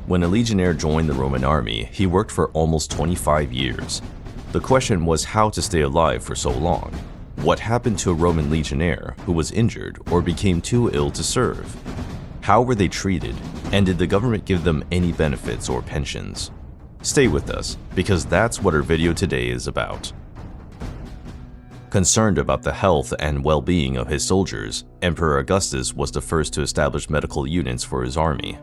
When a legionnaire joined the Roman army, he worked for almost 25 years. The question was how to stay alive for so long. What happened to a Roman legionnaire who was injured or became too ill to serve? How were they treated, and did the government give them any benefits or pensions? Stay with us, because that's what our video today is about. Concerned about the health and well-being of his soldiers, Emperor Augustus was the first to establish medical units for his army.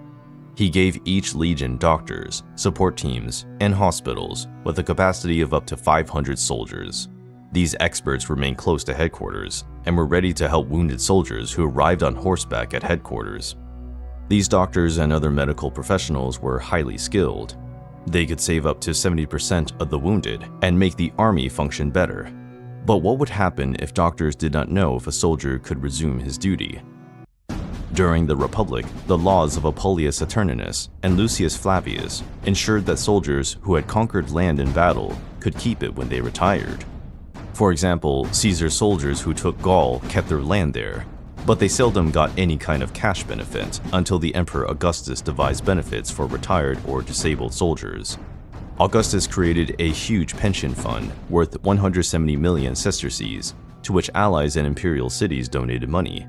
He gave each legion doctors, support teams, and hospitals with a capacity of up to 500 soldiers. These experts remained close to headquarters and were ready to help wounded soldiers who arrived on horseback at headquarters. These doctors and other medical professionals were highly skilled. They could save up to 70% of the wounded and make the army function better. But what would happen if doctors did not know if a soldier could resume his duty? During the Republic, the laws of Appuleius Saturninus and Lucius Flavius ensured that soldiers who had conquered land in battle could keep it when they retired. For example, Caesar's soldiers who took Gaul kept their land there, but they seldom got any kind of cash benefit until the Emperor Augustus devised benefits for retired or disabled soldiers. Augustus created a huge pension fund worth 170 million sesterces, to which allies and imperial cities donated money.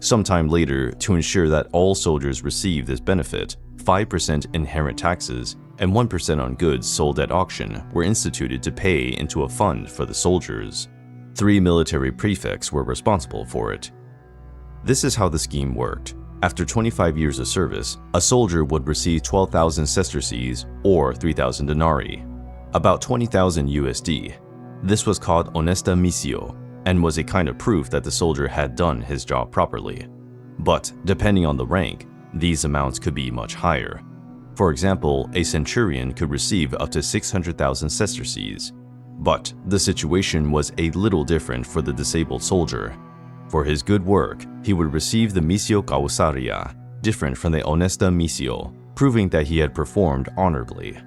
Sometime later, to ensure that all soldiers received this benefit, 5% inherent taxes and 1% on goods sold at auction were instituted to pay into a fund for the soldiers. 3 military prefects were responsible for it. This is how the scheme worked. After 25 years of service, a soldier would receive 12,000 sesterces or 3,000 denarii, about 20,000 USD. This was called honesta missio, and was a kind of proof that the soldier had done his job properly. But depending on the rank, these amounts could be much higher. For example, a centurion could receive up to 600,000 sesterces. But the situation was a little different for the disabled soldier. For his good work, he would receive the missio causaria, different from the honesta missio, proving that he had performed honorably.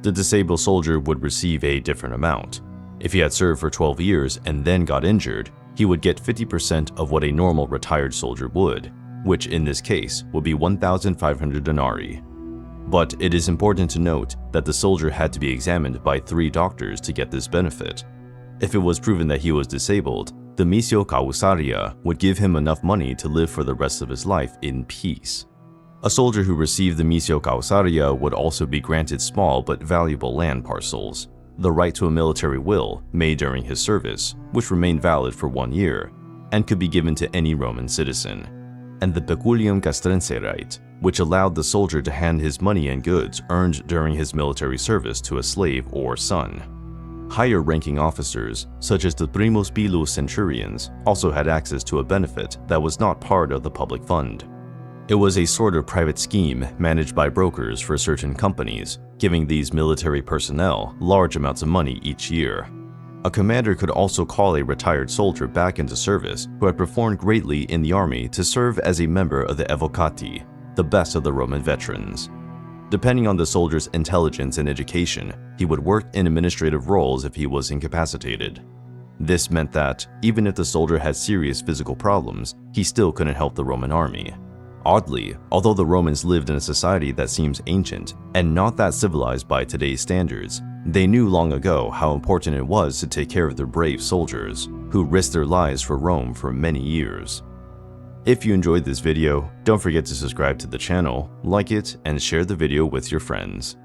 The disabled soldier would receive a different amount. If he had served for 12 years and then got injured, he would get 50% of what a normal retired soldier would, which in this case would be 1,500 denarii. But it is important to note that the soldier had to be examined by 3 doctors to get this benefit. If it was proven that he was disabled, the missio causaria would give him enough money to live for the rest of his life in peace. A soldier who received the missio causaria would also be granted small but valuable land parcels, the right to a military will made during his service, which remained valid for 1 year, and could be given to any Roman citizen, and the peculium castrense right, which allowed the soldier to hand his money and goods earned during his military service to a slave or son. Higher-ranking officers, such as the primus pilus centurions, also had access to a benefit that was not part of the public fund. It was a sort of private scheme managed by brokers for certain companies, giving these military personnel large amounts of money each year. A commander could also call a retired soldier back into service who had performed greatly in the army to serve as a member of the evocati, the best of the Roman veterans. Depending on the soldier's intelligence and education, he would work in administrative roles if he was incapacitated. This meant that, even if the soldier had serious physical problems, he still couldn't help the Roman army. Oddly, although the Romans lived in a society that seems ancient and not that civilized by today's standards, they knew long ago how important it was to take care of their brave soldiers, who risked their lives for Rome for many years. If you enjoyed this video, don't forget to subscribe to the channel, like it, and share the video with your friends.